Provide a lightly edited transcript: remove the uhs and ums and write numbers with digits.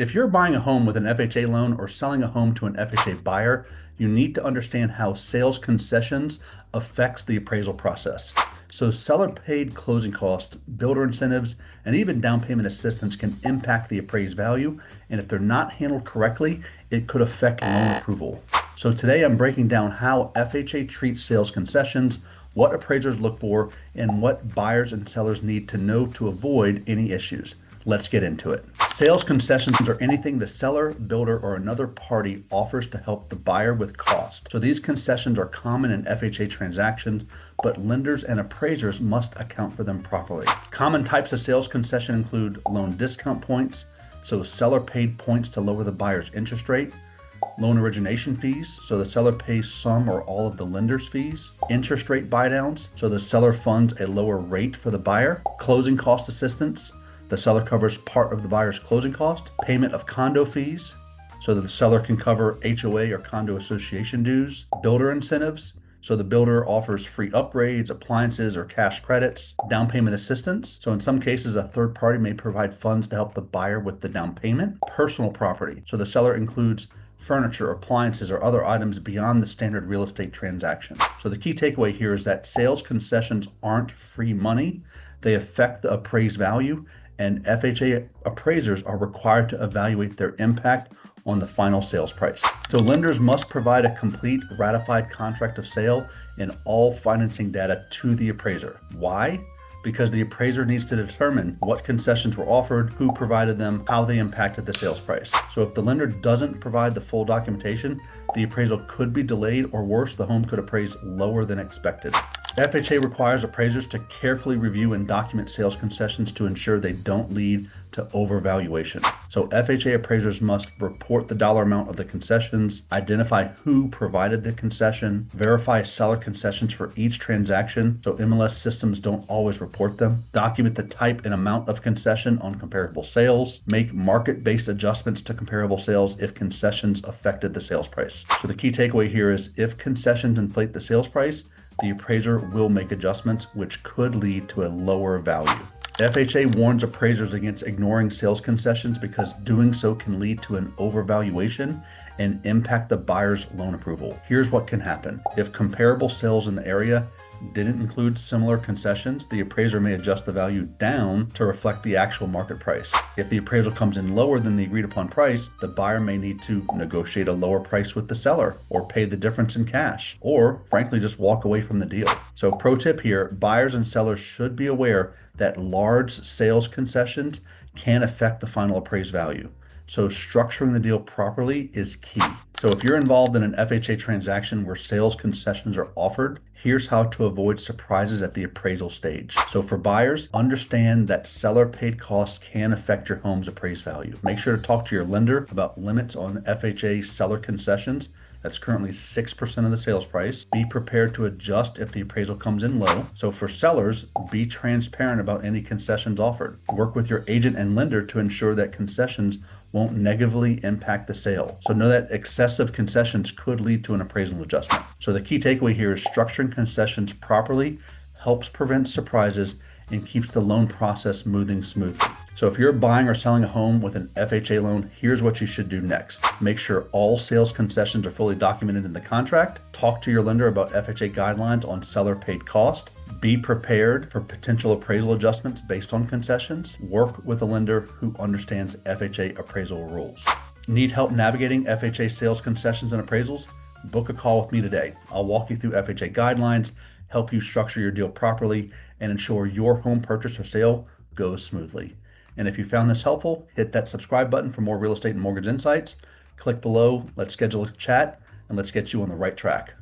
If you're buying a home with an FHA loan or selling a home to an FHA buyer, you need to understand how sales concessions affects the appraisal process. So seller paid closing costs, builder incentives, and even down payment assistance can impact the appraised value. And if they're not handled correctly, it could affect loan approval. So today I'm breaking down how FHA treats sales concessions, what appraisers look for, and what buyers and sellers need to know to avoid any issues. Let's get into it. Sales concessions are anything the seller, builder, or another party offers to help the buyer with cost. So these concessions are common in FHA transactions, but lenders and appraisers must account for them properly. Common types of sales concession include loan discount points, so seller paid points to lower the buyer's interest rate, loan origination fees, so the seller pays some or all of the lender's fees, interest rate buydowns, so the seller funds a lower rate for the buyer, closing cost assistance, the seller covers part of the buyer's closing cost, payment of condo fees, so that the seller can cover HOA or condo association dues, builder incentives, so the builder offers free upgrades, appliances, or cash credits, down payment assistance. So in some cases, a third party may provide funds to help the buyer with the down payment, personal property. So the seller includes furniture, appliances, or other items beyond the standard real estate transaction. So the key takeaway here is that sales concessions aren't free money. They affect the appraised value, and FHA appraisers are required to evaluate their impact on the final sales price. So lenders must provide a complete ratified contract of sale and all financing data to the appraiser. Why? Because the appraiser needs to determine what concessions were offered, who provided them, how they impacted the sales price. So if the lender doesn't provide the full documentation, the appraisal could be delayed, or worse, the home could appraise lower than expected. FHA requires appraisers to carefully review and document sales concessions to ensure they don't lead to overvaluation. So FHA appraisers must report the dollar amount of the concessions, identify who provided the concession, verify seller concessions for each transaction, so MLS systems don't always report them, document the type and amount of concession on comparable sales, make market-based adjustments to comparable sales if concessions affected the sales price. So the key takeaway here is if concessions inflate the sales price, the appraiser will make adjustments which could lead to a lower value. FHA warns appraisers against ignoring sales concessions because doing so can lead to an overvaluation and impact the buyer's loan approval. Here's what can happen. If comparable sales in the area didn't include similar concessions, the appraiser may adjust the value down to reflect the actual market price. If the appraisal comes in lower than the agreed upon price, the buyer may need to negotiate a lower price with the seller, or pay the difference in cash, or frankly just walk away from the deal. So pro tip here, buyers and sellers should be aware that large sales concessions can affect the final appraised value. So structuring the deal properly is key. So if you're involved in an FHA transaction where sales concessions are offered, here's how to avoid surprises at the appraisal stage. So for buyers, understand that seller paid costs can affect your home's appraised value. Make sure to talk to your lender about limits on FHA seller concessions. That's currently 6% of the sales price. Be prepared to adjust if the appraisal comes in low. So for sellers, be transparent about any concessions offered. Work with your agent and lender to ensure that concessions won't negatively impact the sale. So know that excessive concessions could lead to an appraisal adjustment. So the key takeaway here is structuring concessions properly helps prevent surprises and keeps the loan process moving smoothly. So if you're buying or selling a home with an FHA loan, here's what you should do next. Make sure all sales concessions are fully documented in the contract. Talk to your lender about FHA guidelines on seller paid cost. Be prepared for potential appraisal adjustments based on concessions. Work with a lender who understands FHA appraisal rules. Need help navigating FHA sales concessions and appraisals? Book a call with me today. I'll walk you through FHA guidelines, help you structure your deal properly, and ensure your home purchase or sale goes smoothly. And if you found this helpful, hit that subscribe button for more real estate and mortgage insights. Click below, let's schedule a chat, and let's get you on the right track.